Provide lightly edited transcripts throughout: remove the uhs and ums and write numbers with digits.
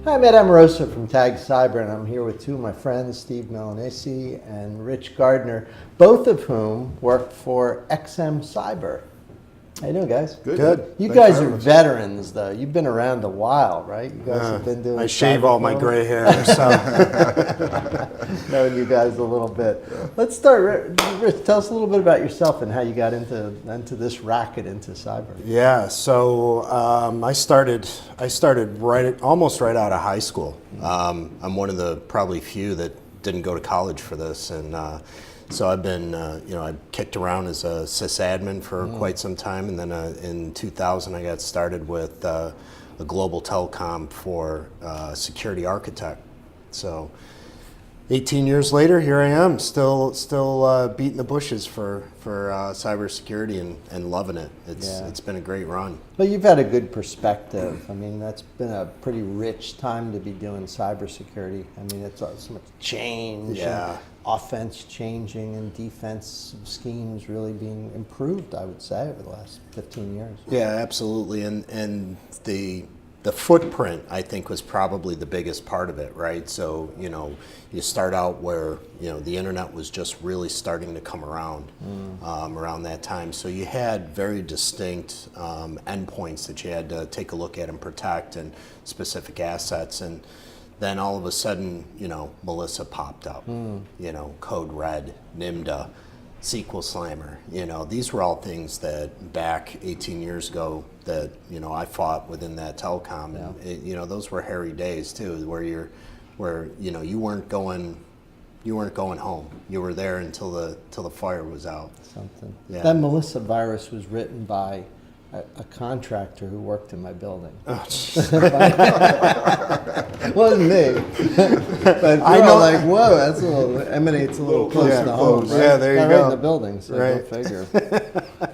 Hi, I'm Ed Amoroso from Tag Cyber, and I'm here with two of my friends, Steve Milanesi and Rich Gardner, both of whom work for XM Cyber. How you doing, guys? Good. You guys are veterans, though. You've been around a while, right? You guys have been doing. I shave all my gray hair, so knowing you guys a little bit. Let's start. Rich, tell us a little bit about yourself and how you got into this racket, into cyber. yeah. So I started almost right out of high school. I'm one of the probably few that didn't go to college for this, and so I've been, I kicked around as a sysadmin for quite some time, and then in 2000 I got started with a global telecom for security architect. So 18 years later, here I am, still beating the bushes for cybersecurity and loving it. It's been a great run. But you've had a good perspective. I mean, that's been a pretty rich time to be doing cybersecurity. I mean, it's so much change. Yeah. Offense changing and defense schemes really being improved, I would say, over the last 15 years. Yeah, absolutely. And the footprint, I think, was probably the biggest part of it, right? So, you start out where, the internet was just really starting to come around around that time. So you had very distinct endpoints that you had to take a look at and protect, and specific assets. And then all of a sudden, Melissa popped up, Code Red, NIMDA, SQL Slammer. These were all things that back 18 years ago that, I fought within that telecom. And, those were hairy days too, where you weren't going home. You were there until the fire was out. Something. Yeah. That Melissa virus was written by a contractor who worked in my building. Oh, It wasn't me. But I know, like, whoa, that's emanates a little close to home, right? Yeah, there you go. Right in the building, so Right. go figure.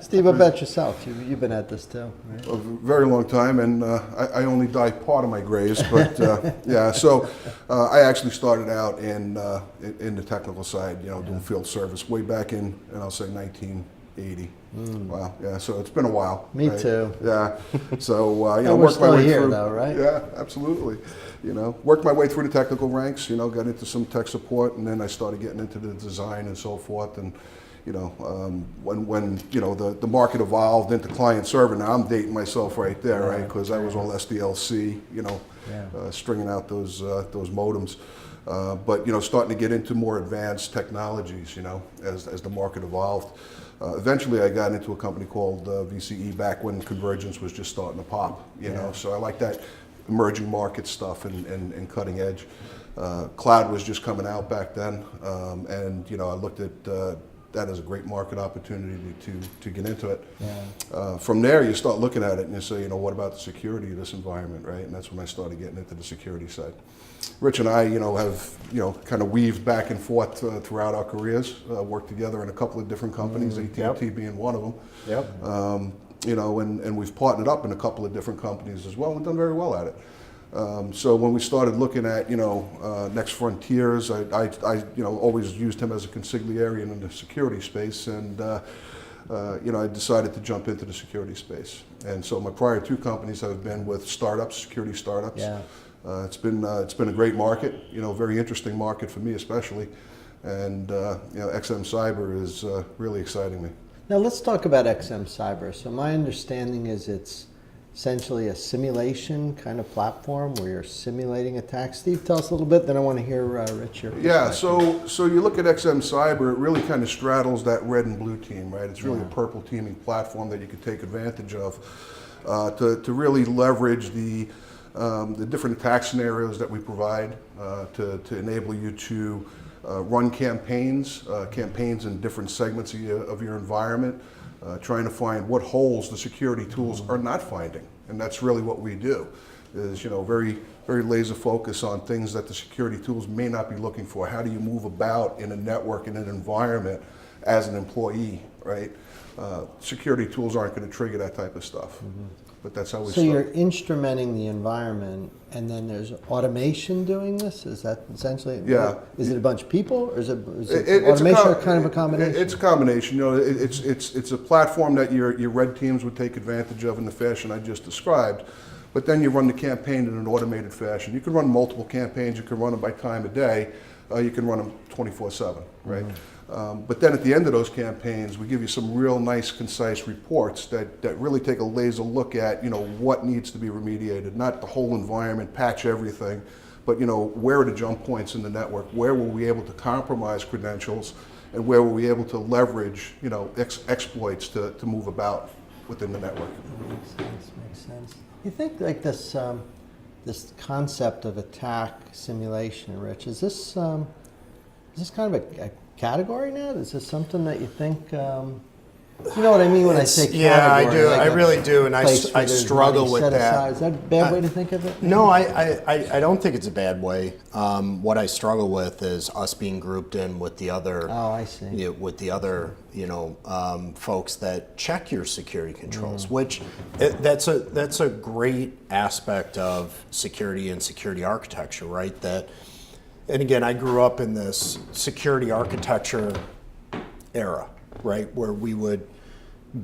Steve, what about yourself? You've been at this too, right? A very long time, and I only dye part of my grays, but yeah. So I actually started out in the technical side, doing field service way back in, and I'll say 1980. Wow, yeah. So it's been a while. Me right? too. Yeah. So we're worked my still way here, through. though, right? Yeah, absolutely. Worked my way through the technical ranks. Got into some tech support, and then I started getting into the design and so forth. And when the market evolved into client server. Now I'm dating myself right there, right? Because I was all SDLC, stringing out those modems. But starting to get into more advanced technologies, as the market evolved. Eventually, I got into a company called VCE back when convergence was just starting to pop. So I like that emerging market stuff and cutting edge. Cloud was just coming out back then, and I looked at that as a great market opportunity to get into it. Yeah. From there, you start looking at it and you say, what about the security of this environment, right? And that's when I started getting into the security side. Rich and I, have, kind of weaved back and forth throughout our careers, worked together in a couple of different companies, AT&T being one of them. Yep. And we've partnered up in a couple of different companies as well and done very well at it. So when we started looking at, next frontiers, I always used him as a consigliere in the security space, and I decided to jump into the security space. And so my prior two companies have been with startups, security startups. Yeah. It's been a great market, very interesting market for me especially, and XM Cyber is really exciting me. Now let's talk about XM Cyber. So my understanding is it's essentially a simulation kind of platform where you're simulating attacks. Steve, tell us a little bit, then I want to hear Rich, your Yeah, perspective. so you look at XM Cyber, it really kind of straddles that red and blue team, right? It's really a purple teaming platform that you can take advantage of to really leverage the different attack scenarios that we provide to enable you to run campaigns in different segments of your environment, trying to find what holes the security tools are not finding. And that's really what we do, is very, very laser focus on things that the security tools may not be looking for. How do you move about in a network, in an environment as an employee, right? Security tools aren't going to trigger that type of stuff. But that's how we So start. you're instrumenting the environment, and then there's automation doing this? Is that essentially? Yeah. Is it a bunch of people, or is it It's automation or kind of a combination? It's a combination. It's a platform that your red teams would take advantage of in the fashion I just described. but then you run the campaign in an automated fashion. You can run multiple campaigns, you can run them by time of day, you can run them 24/7, right? But then at the end of those campaigns, we give you some real nice, concise reports that really take a laser look at, what needs to be remediated, not the whole environment, patch everything, but, where are the jump points in the network? Where were we able to compromise credentials? And where were we able to leverage, exploits to move about within the network? Makes sense. You think like this, this concept of attack simulation, Rich, is this kind of a category now? Is this something that you think, you know what I mean when I say category? Yeah, I do. Like I really do, and I place where there's struggle money with set that. aside. Is that a bad way to think of it? No, I don't think it's a bad way. What I struggle with is us being grouped in with the other. Oh, I see. With the other, folks that check your security controls, which that's a great aspect of security and security architecture, right? And again, I grew up in this security architecture era, right, where we would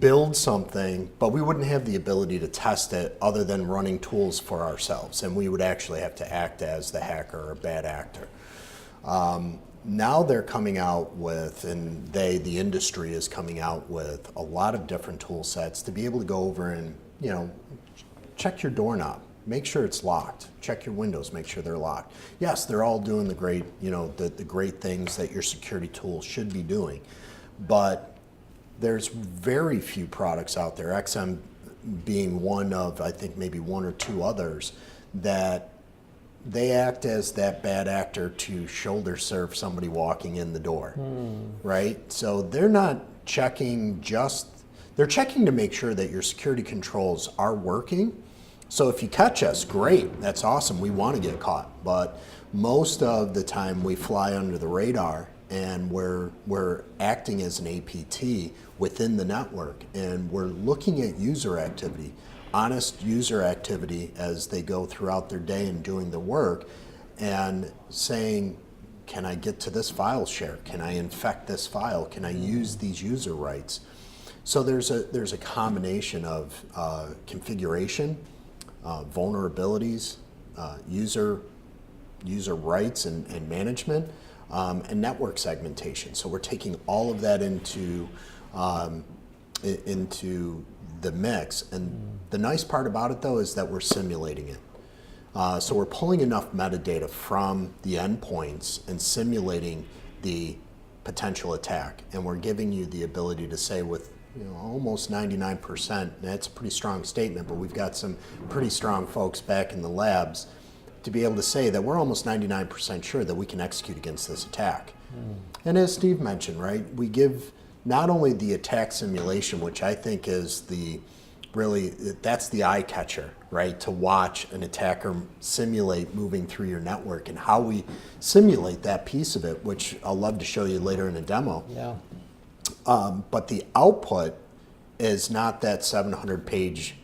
build something, but we wouldn't have the ability to test it other than running tools for ourselves, and we would actually have to act as the hacker or bad actor. Now they're coming out with, and the industry is coming out with a lot of different tool sets to be able to go over and, check your doorknob. Make sure it's locked. Check your windows, make sure they're locked. Yes, they're all doing the great, the great things that your security tools should be doing. But there's very few products out there, XM being one of, I think, maybe one or two others, that they act as that bad actor to shoulder surf somebody walking in the door, right? So they're not checking they're checking to make sure that your security controls are working. So if you catch us, great, that's awesome, we want to get caught. But most of the time we fly under the radar, and we're acting as an APT within the network, and we're looking at user activity, honest user activity as they go throughout their day and doing the work, and saying, can I get to this file share? Can I infect this file? Can I use these user rights? So there's a combination of configuration, vulnerabilities, user rights and management, and network segmentation. So we're taking all of that into the mix. And the nice part about it, though, is that we're simulating it. So we're pulling enough metadata from the endpoints and simulating the potential attack. And we're giving you the ability to say with almost 99%, that's a pretty strong statement, but we've got some pretty strong folks back in the labs to be able to say that we're almost 99% sure that we can execute against this attack. And as Steve mentioned, right, we give not only the attack simulation, which I think is that's the eye catcher, right, to watch an attacker simulate moving through your network, and how we simulate that piece of it, which I'll love to show you later in a demo. Yeah. But the output is not that 700-page,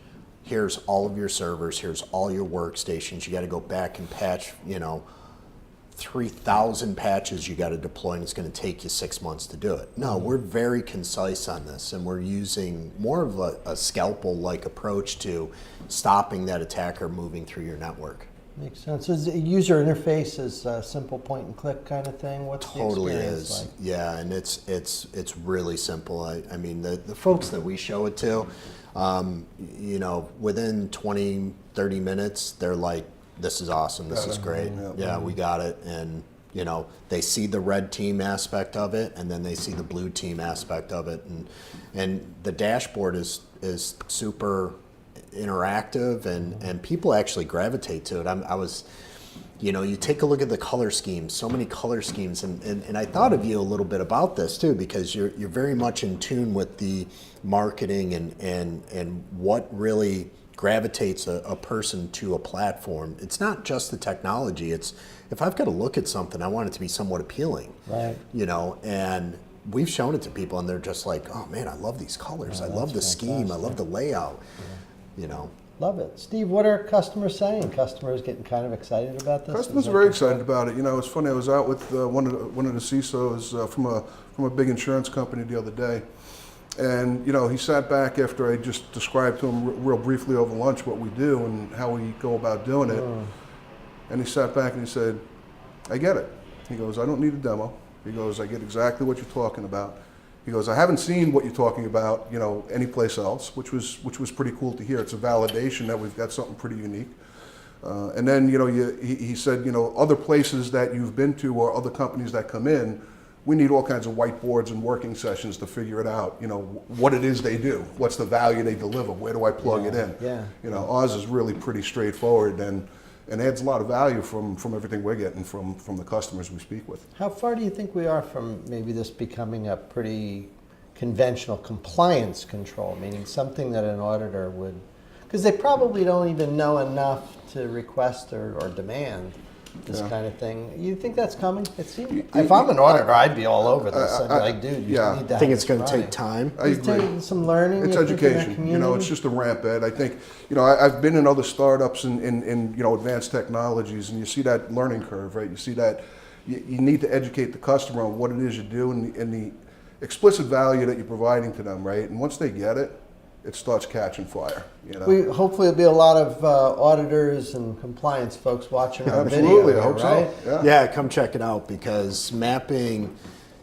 here's all of your servers, here's all your workstations, you got to go back and patch, 3,000 patches you got to deploy, and it's going to take you 6 months to do it. No, we're very concise on this, and we're using more of a scalpel-like approach to stopping that attacker moving through your network. Makes sense. Is the user interface is a simple point and click kind of thing? What's Totally the experience is. like? Yeah, and it's really simple. I mean, the folks that we show it to, within 20, 30 minutes, they're like, this is awesome, this is great. Yeah, we got it. And, they see the red team aspect of it, and then they see the blue team aspect of it. And the dashboard is super interactive, and people actually gravitate to it. You take a look at the color schemes, so many color schemes, and I thought of you a little bit about this too, because you're very much in tune with the marketing and what really gravitates a person to a platform. It's not just the technology, it's if I've got to look at something, I want it to be somewhat appealing. Right. And we've shown it to people, and they're just like, oh man, I love these colors, I love the scheme, I love the layout. Love it. Steve, what are customers saying? Customers getting kind of excited about this? Customers are very excited about it. It's funny, I was out with one of the CISOs from a big insurance company the other day, And, he sat back after I just described to him real briefly over lunch what we do and how we go about doing it. And he sat back and he said, I get it. He goes, I don't need a demo. He goes, I get exactly what you're talking about. He goes, I haven't seen what you're talking about, anyplace else, which was pretty cool to hear. It's a validation that we've got something pretty unique. And then, he said, other places that you've been to or other companies that come in, we need all kinds of whiteboards and working sessions to figure it out, what it is they do, what's the value they deliver, where do I plug it in? Yeah. Ours is really pretty straightforward and adds a lot of value from everything we're getting from the customers we speak with. How far do you think we are from maybe this becoming a pretty conventional compliance control, meaning something that an auditor would, because they probably don't even know enough to request or demand this kind of thing. You think that's coming? It seems. If I'm an auditor, I'd be all over this. I'd be like, dude, you need to I have think it's this going to running. take time. I It's agree. taking some learning. It's you think, in that education. community? It's just a ramp, Ed. I think, I've been in other startups in advanced technologies, and you see that learning curve, right? You see that you need to educate the customer on what it is you do and the explicit value that you're providing to them, right? And once they get it, it starts catching fire. Hopefully there'll be a lot of auditors and compliance folks watching our Absolutely, video. I hope right? so. Yeah, come check it out because mapping,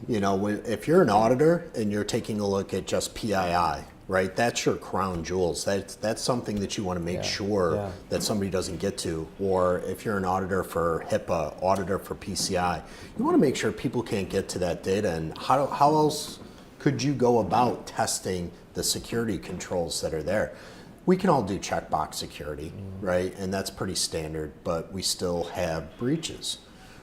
if you're an auditor and you're taking a look at just PII, right? That's your crown jewels. That's something that you want to make sure that somebody doesn't get to. Or if you're an auditor for HIPAA, auditor for PCI, you want to make sure people can't get to that data. And how else could you go about testing the security controls that are there? We can all do checkbox security, right? And that's pretty standard, but we still have breaches,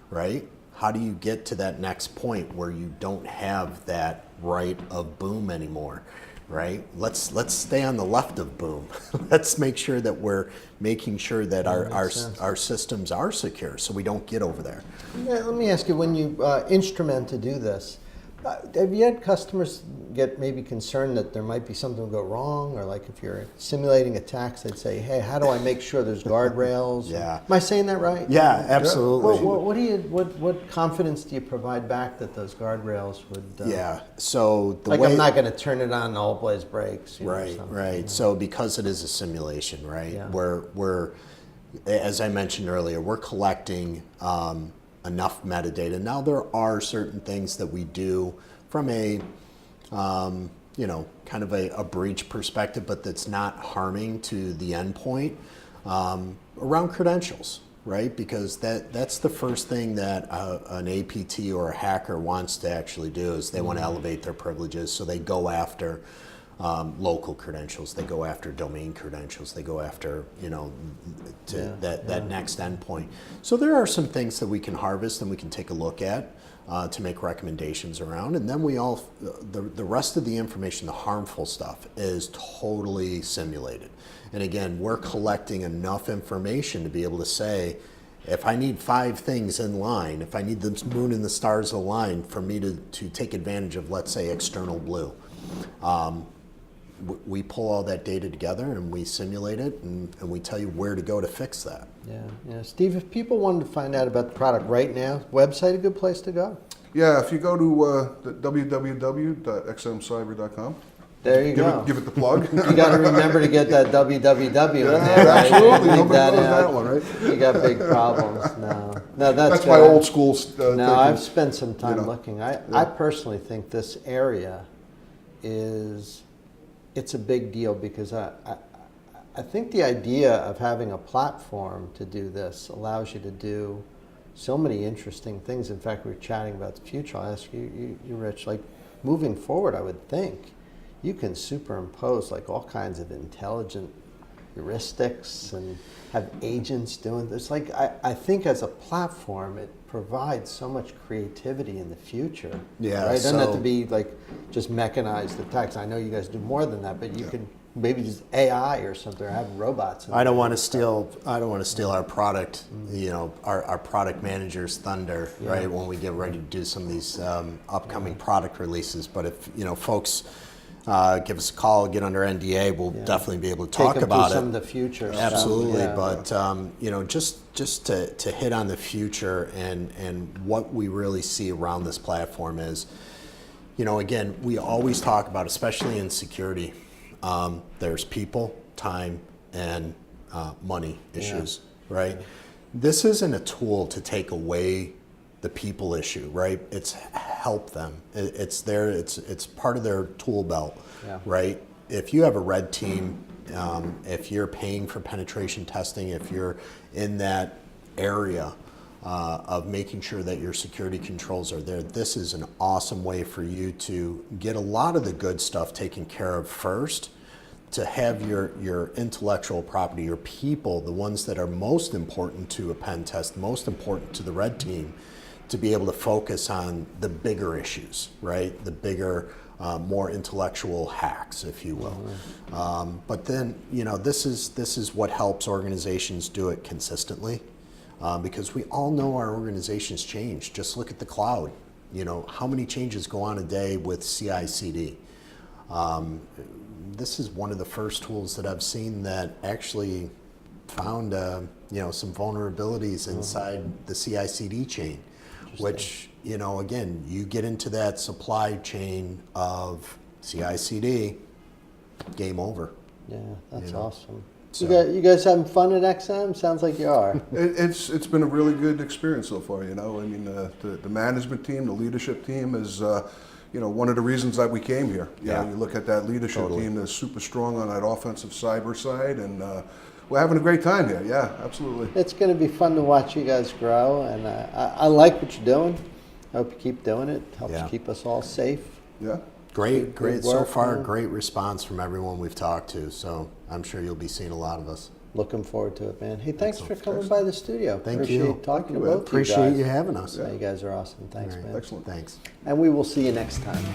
right? How do you get to that next point where you don't have that right of boom anymore, right? Let's stay on the left of boom. Let's make sure that we're making sure that our systems are secure so we don't get over there. Yeah, let me ask you, when you instrument to do this, have you had customers get maybe concerned that there might be something go wrong, or like if you're simulating attacks, they'd say, "Hey, how do I make sure there's guardrails?" Yeah. Am I saying that right? Yeah, absolutely. What confidence do you provide back that those guardrails would? Yeah. So the like way I'm not going to turn it on and all blaze breaks. Right. So because it is a simulation, right? Yeah. We're as I mentioned earlier, we're collecting enough metadata. Now there are certain things that we do from a kind of a breach perspective, but that's not harming to the endpoint around credentials, right? Because that's the first thing that an APT or a hacker wants to actually do is they want to elevate their privileges, so they go after local credentials, they go after domain credentials, they go after that next endpoint. So there are some things that we can harvest and we can take a look at to make recommendations around, and then the rest of the information, the harmful stuff, is totally simulated. And again, we're collecting enough information to be able to say, if I need 5 things in line, if I need the moon and the stars aligned for me to take advantage of, let's say, external blue, we pull all that data together and we simulate it and we tell you where to go to fix that. Yeah. Steve, if people wanted to find out about the product right now, website a good place to go? Yeah, if you go to www.xmcyber.com. There you go. Give it the plug. You got to remember to get that www in there. Right? Absolutely. Leave Nobody that knows out. that one, right? You got big problems. No, that's my good. old school thinking. No, I've spent some time you know. looking. I personally think this area it's a big deal because I think the idea of having a platform to do this allows you to do so many interesting things. In fact, we were chatting about the future. I'll ask you, Rich, like moving forward, I would think you can superimpose like all kinds of intelligent heuristics and have agents doing this. Like I think as a platform, it provides so much creativity in the future. Yeah, right. It doesn't have so- to be like just mechanized attacks. I know you guys do more than that, but you can maybe just AI or something, or have robots. I don't want to steal our product, our product manager's thunder, right? When we get ready to do some of these upcoming product releases. But if folks give us a call, get under NDA, we'll definitely be able to talk Take them about through some it. of the future stuff. Absolutely, Yeah. but just to hit on the future and what we really see around this platform is, you know, again, we always talk about, especially in security, there's people, time, and money issues, right? This isn't a tool to take away the people issue, right? It's help them. It's there. It's part of their tool belt, right? If you have a red team, if you're paying for penetration testing, if you're in that area of making sure that your security controls are there, this is an awesome way for you to get a lot of the good stuff taken care of first, to have your intellectual property, your people, the ones that are most important to a pen test, most important to the red team, to be able to focus on the bigger issues, right? The bigger, more intellectual hacks, if you will. But then, you know, this is what helps organizations do it consistently, because we all know our organizations change. Just look at the cloud. You know, how many changes go on a day with CI/CD? This is one of the first tools that I've seen that actually found, you know, some vulnerabilities inside the CI/CD chain, which, you know, again, you get into that supply chain of CI/CD, game over. Yeah, that's You know, awesome. so- You guys having fun at XM? Sounds like you are. It's been a really good experience so far. You know, I mean, the management team, the leadership team is, you know, one of the reasons that we came here. You know, you look at that leadership team that's super strong on that offensive cyber side, and we're having a great time here. Yeah, absolutely. It's going to be fun to watch you guys grow, and I like what you're doing. I hope you keep doing it. Helps keep us all safe. Yeah. Great, Good so work, far, man. great response from everyone we've talked to. So I'm sure you'll be seeing a lot of us. Looking forward to it, man. Hey, thanks for coming Excellent. by the studio. Thank Appreciate you. talking Thank to you, Ed. both of you Appreciate guys. you having us. Yeah, you guys are awesome. Thanks, All right. man. Excellent. Thanks. And we will see you next time.